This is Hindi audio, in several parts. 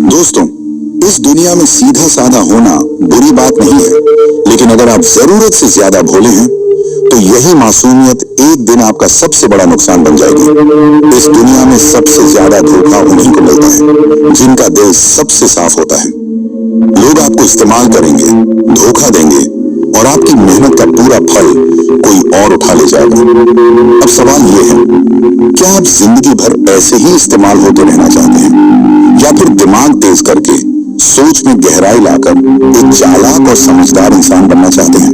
दोस्तों, इस दुनिया में सीधा साधा होना बुरी बात नहीं है, लेकिन अगर आप जरूरत से ज्यादा भोले हैं तो यही मासूमियत एक दिन आपका सबसे बड़ा नुकसान बन जाएगी। इस दुनिया में सबसे ज्यादा धोखा उन्हीं को मिलता है जिनका दिल सबसे साफ होता है। लोग आपको इस्तेमाल करेंगे, धोखा देंगे और आपकी मेहनत का पूरा फल कोई और उठा ले जाएगा। अब सवाल ये है, क्या आप जिंदगी भर ऐसे ही इस्तेमाल होते रहना चाहते हैं या फिर दिमाग तेज करके सोच में गहराई लाकर एक चालाक और समझदार इंसान बनना चाहते हैं?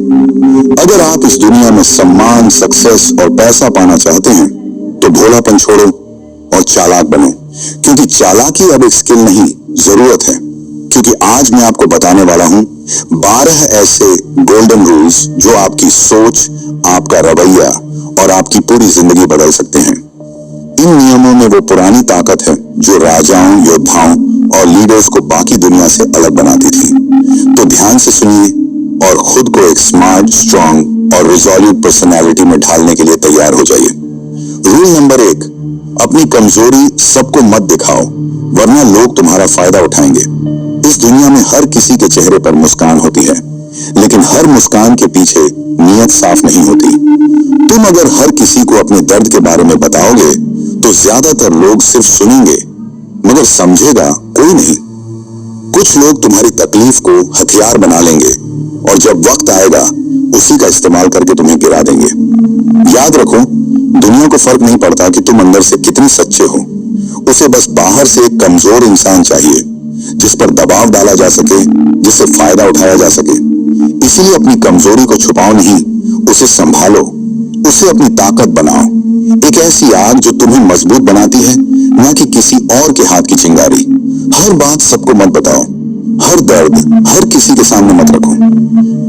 अगर आप इस दुनिया में सम्मान, सक्सेस और पैसा पाना चाहते हैं तो भोलापन छोड़ो और चालाक बनो, क्योंकि चालाकी अब एक स्किल नहीं, जरूरत है। क्योंकि आज मैं आपको बताने वाला हूं 12 ऐसे गोल्डन रूल्स जो आपकी सोच, आपका रवैया और आपकी पूरी जिंदगी बदल सकते हैं। इन नियमों में वो पुरानी ताकत है जो राजाओं, योद्धाओं और लीडर्स को बाकी दुनिया से अलग बनाती थी। तो ध्यान से सुनिए और खुद को एक स्मार्ट, स्ट्रांग और रिजॉल्यूव पर्सनालिटी में ढालने के लिए तैयार हो जाइए। रूल नंबर 1, अपनी कमजोरी सबको मत दिखाओ, वरना लोग तुम्हारा फायदा उठाएंगे। इस दुनिया में हर किसी के चेहरे पर मुस्कान होती है, लेकिन हर मुस्कान के पीछे नीयत साफ नहीं होती। तुम अगर हर किसी को अपने दर्द के बारे में बताओगे तो ज्यादातर लोग सिर्फ सुनेंगे, मगर समझेगा कोई नहीं। कुछ लोग तुम्हारी तकलीफ को हथियार बना लेंगे और जब वक्त आएगा उसी का इस्तेमाल करके तुम्हें गिरा देंगे। याद रखो, दुनिया को फर्क नहीं पड़ता कि तुम अंदर से कितने सच्चे हो। उसे बस बाहर से एक कमजोर इंसान चाहिए जिस पर दबाव डाला जा सके, जिससे फायदा उठाया जा सके। इसीलिए अपनी कमजोरी को छुपाओ नहीं, उसे संभालो, उसे अपनी ताकत बनाओ। एक ऐसी आग जो तुम्हें मजबूत बनाती है, न कि किसी और के हाथ की चिंगारी। हर बात सबको मत बताओ, हर दर्द हर किसी के सामने मत रखो,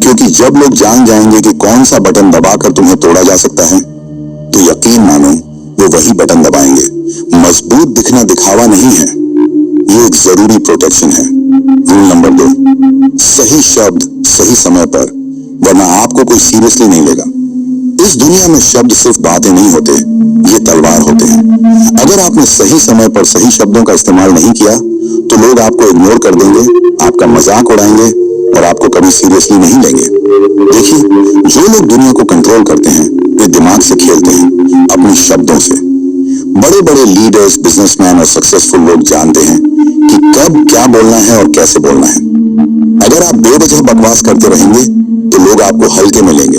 क्योंकि जब लोग जान जाएंगे कि कौन सा बटन दबाकर तुम्हें तोड़ा जा सकता है, तो यकीन मानो वो वही बटन दबाएंगे। मजबूत दिखना दिखावा नहीं है, ये एक जरूरी प्रोटेक्शन है। रूल नंबर 2, सही शब्द सही समय पर, वरना आपको कोई सीरियसली नहीं लेगा। इस दुनिया में शब्द सिर्फ बातें नहीं होते, ये तलवार होते हैं। अगर आपने सही समय पर सही शब्दों का इस्तेमाल नहीं किया तो लोग आपको इग्नोर कर देंगे, आपका मजाक उड़ाएंगे और आपको कभी सीरियसली नहीं लेंगे। देखिए, जो लोग दुनिया को कंट्रोल करते हैं वे दिमाग से खेलते हैं, अपने शब्दों से। बड़े बड़े लीडर्स, बिजनेसमैन और सक्सेसफुल लोग जानते हैं कि कब क्या बोलना है और कैसे बोलना है। अगर आप बेवजह बकवास करते रहेंगे तो लोग आपको हल्के में लेंगे,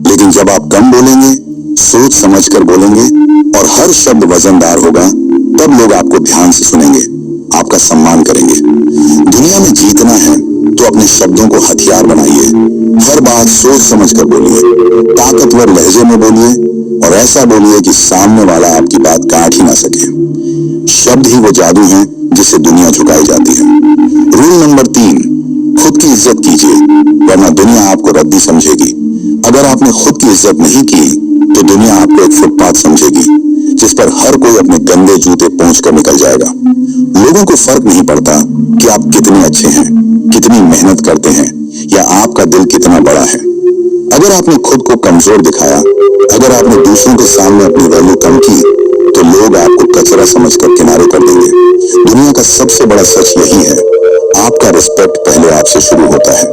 लेकिन जब आप कम बोलेंगे, सोच समझकर बोलेंगे और हर शब्द वजनदार होगा, तब लोग आपको ध्यान से सुनेंगे, आपका सम्मान करेंगे। दुनिया में जीतना है तो अपने शब्दों को हथियार बनाइए। हर बात सोच समझकर बोलिए, ताकतवर लहजे में बोलिए और ऐसा बोलिए कि सामने वाला आपकी बात काट ही ना सके। शब्द ही वो जादू है जिससे दुनिया झुकाई जाती है। रूल नंबर 3, खुद की इज्जत कीजिए, वरना दुनिया आपको रद्दी समझेगी। अगर आपने खुद की इज्जत नहीं की तो दुनिया आपको एक फुटपाथ समझेगी जिस पर हर कोई अपने गंदे जूते पहुंचकर निकल जाएगा। लोगों को फर्क नहीं पड़ता कि आप कितने अच्छे हैं, कितनी मेहनत करते हैं या आपका दिल कितना बड़ा है। अगर आपने खुद को कमजोर दिखाया, अगर आपने दूसरों के सामने अपनी वैल्यू कम की, तो लोग आपको कचरा समझकर किनारे कर देंगे। दुनिया का सबसे बड़ा सच यही है, आपका रिस्पेक्ट पहले आपसे शुरू होता है।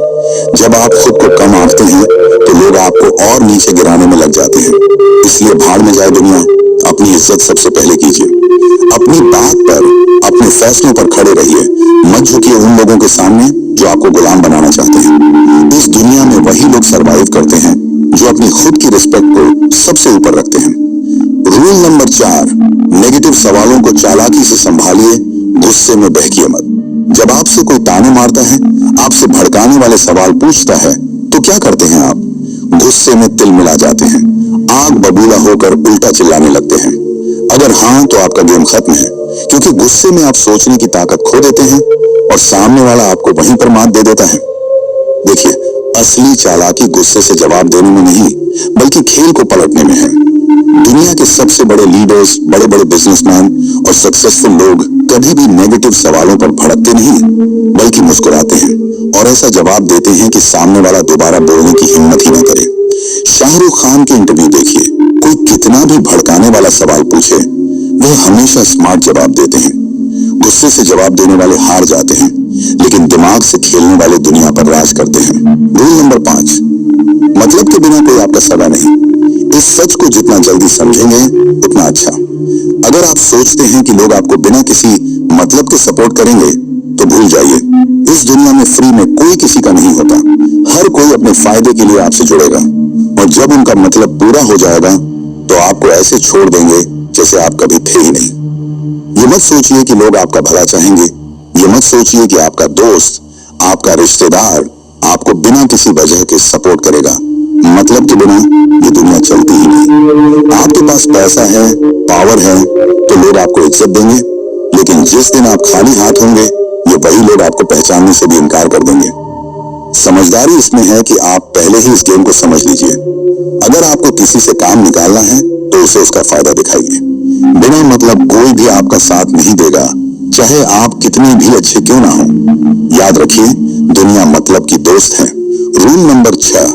जब आप खुद को कम आंकते हैं तो लोग आपको और नीचे गिराने में लग जाते हैं। इसलिए भाड़ में जाए दुनिया, अपनी इज्जत सबसे पहले कीजिए। अपनी बात पर, अपने फैसलों पर खड़े रहिए। मत झुकिए उन लोगों के सामने जो आपको गुलाम बनाना चाहते हैं। इस दुनिया में वही लोग सरवाइव करते हैं जो अपनी खुद की रिस्पेक्ट को सबसे ऊपर रखते हैं। रूल नंबर 4, नेगेटिव सवालों को चालाकी से संभालिए, गुस्से में बहकिए मत। जब आपसे कोई ताने मारता है, आपसे भड़काने वाले सवाल पूछता है, तो क्या करते हैं आप? गुस्से में तिल मिला जाते हैं, आग बबूला होकर उल्टा चिल्लाने लगते हैं। अगर हाँ, तो आपका गेम खत्म है, क्योंकि गुस्से में आप सोचने की ताकत खो देते हैं और सामने वाला आपको वहीं पर मात दे देता है। देखिए, असली चालाकी गुस्से से जवाब देने में नहीं, बल्कि खेल को पलटने में है। दुनिया के सबसे बड़े लीडर्स, बड़े बड़े बिजनेसमैन और सक्सेसफुल लोग कभी भी नेगेटिव सवालों पर भड़कते नहीं, बल्कि मुस्कुराते हैं और ऐसा जवाब देते हैं कि सामने वाला दोबारा बोलने की हिम्मत ही न करे। शाहरुख खान के इंटरव्यू देखिए, कोई कितना भी भड़काने वाला सवाल पूछे, वह हमेशा स्मार्ट जवाब देते हैं। गुस्से से जवाब देने वाले हार जाते हैं, लेकिन दिमाग से खेलने वाले दुनिया पर राज करते हैं। रूल नंबर 5, मतलब के बिना कोई आपका सगा नहीं। इस सच को जितना जल्दी समझेंगे उतना अच्छा। अगर आप सोचते हैं कि लोग आपको बिना किसी मतलब के सपोर्ट करेंगे तो भूल जाइए। इस दुनिया में फ्री में कोई किसी का नहीं होता। हर कोई अपने फायदे के लिए आपसे जुड़ेगा, और जब उनका मतलब पूरा हो जाएगा तो आपको ऐसे छोड़ देंगे जैसे आप कभी थे ही नहीं। ये मत सोचिए कि लोग आपका भला चाहेंगे। ये मत सोचिए कि आपका दोस्त, आपका रिश्तेदार आपको बिना किसी वजह के सपोर्ट करेगा। मतलब के बिना ये दुनिया चलती ही नहीं। आपके पास पैसा है, पावर है, तो लोग आपको इज्जत देंगे, लेकिन जिस दिन आप खाली हाथ होंगे ये वही लोग आपको पहचानने से भी इनकार कर देंगे। समझदारी इसमें है कि आप पहले ही इस गेम को समझ लीजिए। अगर आपको किसी से काम निकालना है तो उसे उसका फायदा दिखाइए। बिना मतलब कोई भी आपका साथ नहीं देगा, चाहे आप कितने भी अच्छे क्यों ना हो। याद रखिए, दुनिया मतलब की दोस्त है। रूल नंबर 6,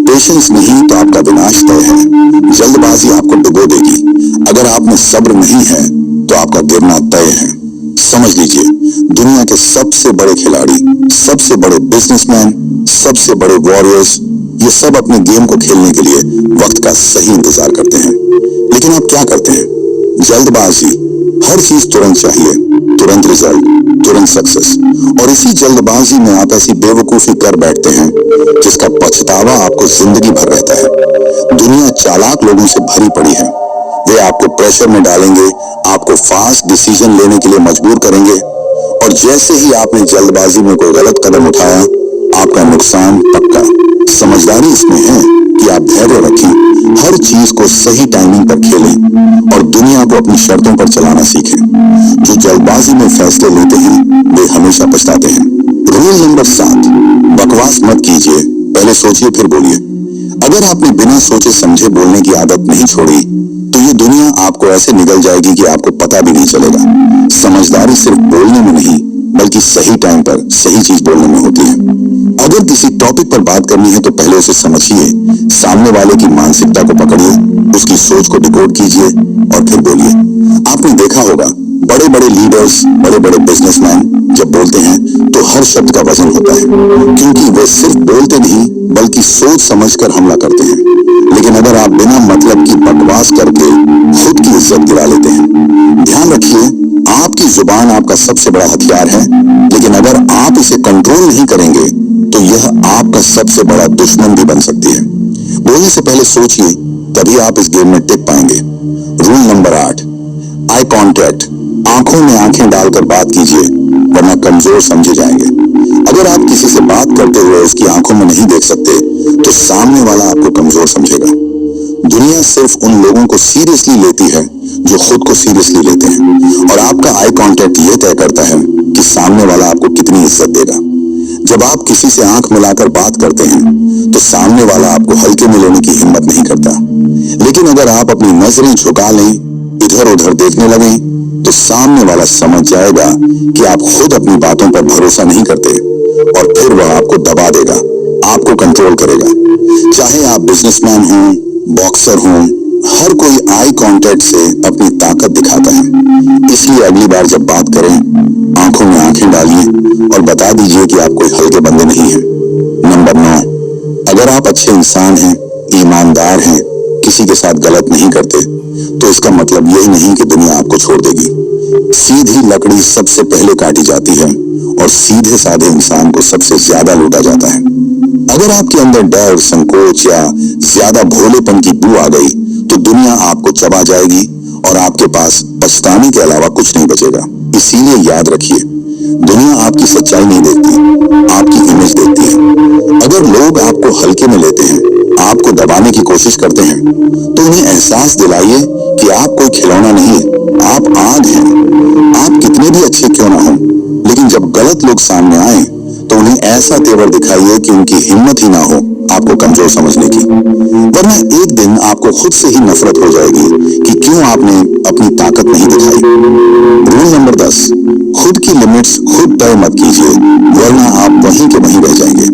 पेशेंस नहीं तो आपका विनाश तय है। जल्दबाजी आपको डुबो देगी। अगर आप में सब्र नहीं है तो आपका गिरना तय है। समझ लीजिए, दुनिया के सबसे बड़े खिलाड़ी, सबसे बड़े बिजनेसमैन, सबसे बड़े वॉरियर्स, ये सब अपने गेम को खेलने के लिए वक्त का सही इंतजार करते हैं। लेकिन आप क्या करते हैं? जल्दबाजी। हर चीज तुरंत चाहिए, तुरंत रिजल्ट, तुरंत सक्सेस। और इसी जल्दबाजी में आप ऐसी बेवकूफी कर बैठते हैं जिसका पछतावा आपको जिंदगी भर रहता है। दुनिया चालाक लोगों से भरी पड़ी है। वे आपको प्रेशर में डालेंगे, आपको फास्ट डिसीजन लेने के लिए मजबूर करेंगे, और जैसे ही आपने जल्दबाजी में कोई गलत कदम उठाया, आपका नुकसान पक्का। समझदारी इसमें है कि आप धैर्य रखें, हर चीज को सही टाइमिंग पर खेलें और दुनिया को अपनी शर्तों पर चलाना सीखें। जो जल्दबाजी में फैसले लेते हैं वे हमेशा पछताते हैं। रूल नंबर 7, बकवास मत कीजिए, पहले सोचिए फिर बोलिए। अगर आपने बिना सोचे समझे बोलने की आदत नहीं छोड़ी तो ये दुनिया आपको ऐसे निगल जाएगी कि आपको पता भी नहीं चलेगा। समझदारी सिर्फ बोलने में नहीं बल्कि सही टाइम पर सही चीज बोलने में होती है। अगर किसी टॉपिक पर बात करनी है तो पहले उसे समझिए, सामने वाले की मानसिकता को पकड़िए, उसकी सोच को डिकोड कीजिए और फिर बोलिए। आपने देखा होगा, बड़े बड़े लीडर्स, बड़े बड़े बिजनेसमैन जब बोलते हैं तो हर शब्द का वजन होता है, क्योंकि वे सिर्फ बोलते नहीं बल्कि सोच समझकर हमला करते हैं। लेकिन अगर आप बिना मतलब की बकवास करके खुद की इज्जत गिरा लेते हैं। ध्यान रखिए, आपकी जुबान आपका सबसे बड़ा हथियार है, लेकिन अगर आप इसे कंट्रोल नहीं करेंगे तो यह आपका सबसे बड़ा दुश्मन भी बन सकती है। बोलने से पहले सोचिए, तभी आप इस गेम में टिक पाएंगे। Rule number 8, eye contact. आंखों में आंखें डालकर बात कीजिए, वरना कमजोर समझे जाएंगे। अगर आप किसी से बात करते हुए उसकी आंखों में नहीं देख सकते तो सामने वाला आपको कमजोर समझेगा। दुनिया सिर्फ उन लोगों को सीरियसली लेती है जो खुद को सीरियसली लेते हैं, और आपका आई कांटेक्ट ये तय करता है कि सामने वाला आपको कितनी इज्जत देगा। जब आप किसी से आंख मिलाकर बात करते हैं तो सामने वाला आपको हल्के में लेने की हिम्मत नहीं करता, लेकिन अगर आप अपनी नजरें झुका लें, इधर उधर देखने लगें, तो सामने वाला समझ जाएगा कि आप खुद अपनी बातों पर भरोसा नहीं करते, और फिर वह आपको दबा देगा, आपको कंट्रोल करेगा। चाहे आप बिजनेसमैन हों, बॉक्सर हों, हर कोई आई कांटेक्ट से अपनी ताकत दिखाता है। इसलिए अगली बार जब बात करें, आंखों में आंखें डालिए और बता दीजिए कि आप कोई हल्के बंदे नहीं हैं। नंबर 9, अगर आप अच्छे इंसान हैं, ईमानदार हैं, किसी के साथ गलत नहीं करते, तो इसका मतलब यही नहीं कि दुनिया आपको छोड़ देगी। सीधी लकड़ी सबसे पहले काटी जाती है और सीधे साधे इंसान को सबसे ज्यादा लूटा जाता है। अगर आपके अंदर डर, संकोच या ज्यादा भोलेपन की बू आ गई तो दुनिया आपको चबा जाएगी और आपके पास पछताने के अलावा कुछ नहीं बचेगा। इसीलिए याद रखिए, दुनिया आपकी सच्चाई नहीं देखती, आपकी इमेज देखती है। अगर लोग आपको हल्के में लेते हैं, आपको दबाने की कोशिश करते हैं, तो उन्हें एहसास दिलाइए कि आप कोई खिलौना नहीं है, आप आग हैं। आप कितने भी अच्छे क्यों ना हो, लेकिन जब गलत लोग सामने आए तो उन्हें ऐसा तेवर दिखाइए कि उनकी हिम्मत ही ना हो आपको कमजोर समझने की, वरना एक दिन आपको खुद से ही नफरत हो जाएगी कि क्यों आपने अपनी ताकत नहीं दिखाई। रूल नंबर 10, खुद की लिमिट्स खुद तय मत कीजिए, वरना आप वहीं के वहीं रह जाएंगे।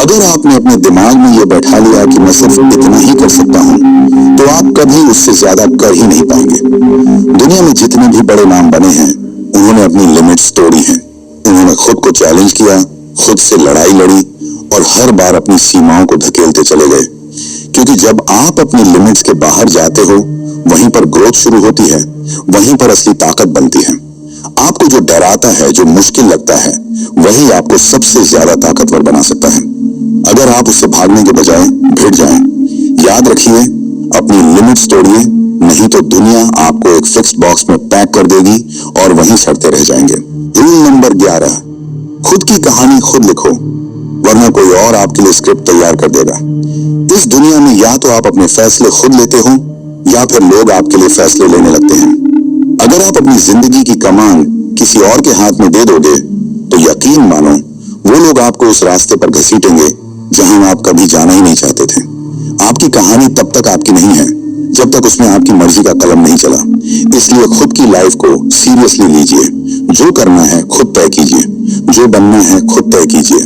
अगर आपने अपने दिमाग में ये बैठा लिया कि मैं सिर्फ इतना ही कर सकता हूँ, तो आप कभी उससे ज्यादा कर ही नहीं पाएंगे। दुनिया में जितने भी बड़े नाम बने हैं उन्होंने अपनी लिमिट्स तोड़ी हैं। उन्होंने खुद को चैलेंज किया, खुद से लड़ाई लड़ी और हर बार अपनी सीमाओं को धकेलते चले गए। क्योंकि जब आप अपनी लिमिट्स के बाहर जाते हो, वहीं पर ग्रोथ शुरू होती है, वहीं पर असली ताकत बनती है। आपको जो डराता है, जो मुश्किल लगता है, वही आपको सबसे ज्यादा ताकतवर बना सकता है। अगर आप उससे भागने के बजाय भिड़ जाएं, याद रखिए, अपनी लिमिट्स तोड़िए, नहीं तो दुनिया आपको एक फिक्स बॉक्स में पैक कर देगी और वहीं सड़ते रह जाएंगे। रूल नंबर 11, खुद की कहानी खुद लिखो, वरना कोई और आपके लिए स्क्रिप्ट तैयार कर देगा। इस दुनिया में या तो आप अपने फैसले खुद लेते हो या फिर लोग आपके लिए फैसले लेने लगते हैं। अगर आप अपनी जिंदगी की कमान किसी और के हाथ में दे दोगे, तो यकीन मानो वो लोग आपको उस रास्ते पर घसीटेंगे जहां आप कभी जाना ही नहीं चाहते थे। आपकी कहानी तब तक आपकी नहीं है जब तक उसमें आपकी मर्जी का कलम नहीं चला। इसलिए खुद की लाइफ को सीरियसली लीजिए। जो करना है खुद तय कीजिए, जो बनना है खुद तय कीजिए,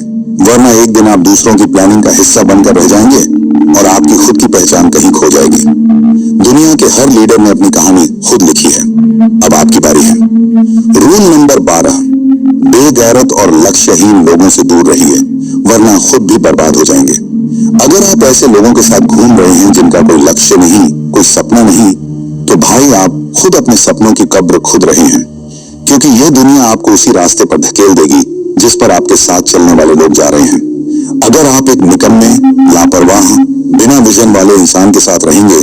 वरना एक दिन आप दूसरों की प्लानिंग का हिस्सा बनकर रह जाएंगे और आपकी खुद की पहचान कहीं खो जाएगी। दुनिया के हर लीडर ने अपनी कहानी खुद लिखी है। अब आपकी बारी है। रूल नंबर 12, बेगैरत और लक्ष्यहीन लोगों से दूर रहिए, वरना खुद भी बर्बाद हो जाएंगे। अगर आप ऐसे लोगों के साथ घूम रहे हैं जिनका कोई लक्ष्य नहीं, कोई सपना नहीं, तो भाई आप खुद अपने सपनों की कब्र खुद रहे हैं। क्योंकि यह दुनिया आपको उसी रास्ते पर धकेल देगी जिस पर आपके साथ चलने वाले लोग जा रहे हैं। अगर आप एक निकम्मे, लापरवाह, बिना विजन वाले इंसान के साथ रहेंगे,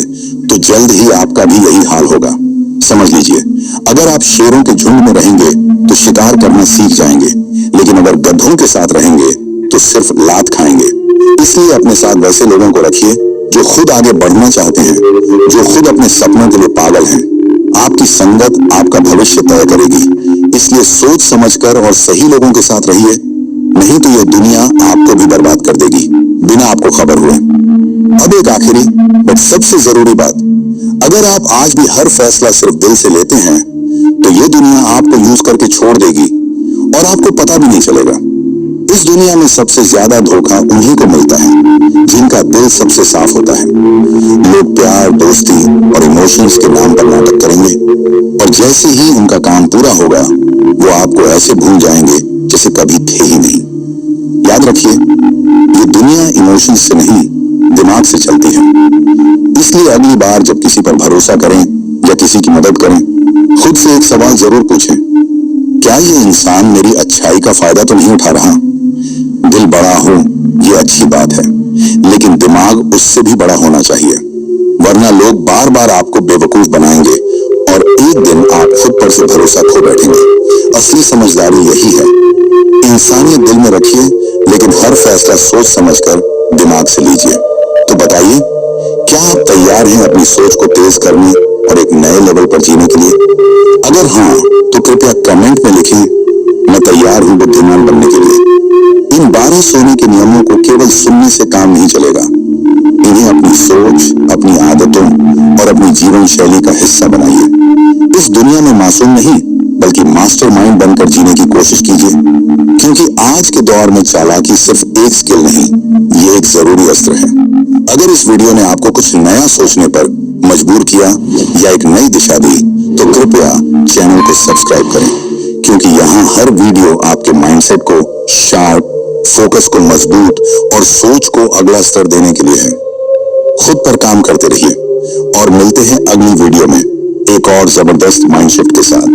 तो जल्द ही आपका भी यही हाल होगा। समझ लीजिए, अगर आप शेरों के झुंड में रहेंगे तो शिकार करना सीख जाएंगे, लेकिन अगर गधों के साथ रहेंगे तो सिर्फ लात खाएंगे। इसलिए अपने साथ वैसे लोगों को रखिए जो खुद आगे बढ़ना चाहते हैं, जो खुद अपने सपनों के लिए पागल हैं। आपकी संगत आपका भविष्य तय करेगी, इसलिए सोच समझकर और सही लोगों के साथ रहिए, नहीं तो यह दुनिया आपको भी बर्बाद कर देगी बिना आपको खबर हुए। अब एक आखिरी बट सबसे जरूरी बात, अगर आप आज भी हर फैसला सिर्फ दिल से लेते हैं, तो यह दुनिया आपको यूज करके छोड़ देगी और आपको पता भी नहीं चलेगा। इस दुनिया में सबसे ज्यादा धोखा उन्हीं को मिलता है जिनका दिल सबसे साफ होता है। लोग प्यार, दोस्ती और इमोशंस के नाम पर नाटक करेंगे और जैसे ही उनका काम पूरा होगा, वो आपको ऐसे भूल जाएंगे जैसे कभी थे ही नहीं। याद रखिए, ये दुनिया इमोशंस से नहीं, दिमाग से चलती है। इसलिए अगली बार जब किसी पर भरोसा करें या किसी की मदद करें, खुद से एक सवाल जरूर पूछें, क्या ये इंसान मेरी अच्छाई का फायदा तो नहीं उठा रहा? दिल बड़ा हो ये अच्छी बात है, लेकिन दिमाग उससे भी बड़ा होना चाहिए, वरना लोग बार बार आपको बेवकूफ बनाएंगे और एक दिन आप खुद पर से भरोसा खो बैठेंगे। असली समझदारी यही है। इंसानियत दिल में रखिए, लेकिन हर फैसला सोच समझकर दिमाग से लीजिए। तो बताइए, क्या आप तैयार हैं अपनी सोच को तेज करने और एक नए लेवल पर जीने के लिए? अगर हाँ, तो कृपया कमेंट में लिखें, मैं तैयार हूं बुद्धिमान बनने के लिए। इन 12 सोने के नियमों को केवल सुनने से काम नहीं चलेगा। इन्हें अपनी सोच, अपनी आदतों और अपनी जीवन शैली का हिस्सा बनाइए। इस दुनिया में मासूम नहीं, बल्कि मास्टरमाइंड बनकर जीने की कोशिश कीजिए, क्योंकि आज के दौर में चालाकी सिर्फ एक स्किल नहीं, ये एक जरूरी अस्त्र है। अगर इस वीडियो ने आपको कुछ नया सोचने पर मजबूर किया या एक नई दिशा दी, तो कृपया चैनल को सब्सक्राइब करें, क्योंकि यहाँ हर वीडियो आपके माइंडसेट को शार्प, फोकस को मजबूत और सोच को अगला स्तर देने के लिए है। खुद पर काम करते रहिए और मिलते हैं अगली वीडियो में एक और जबरदस्त माइंडसेट के साथ।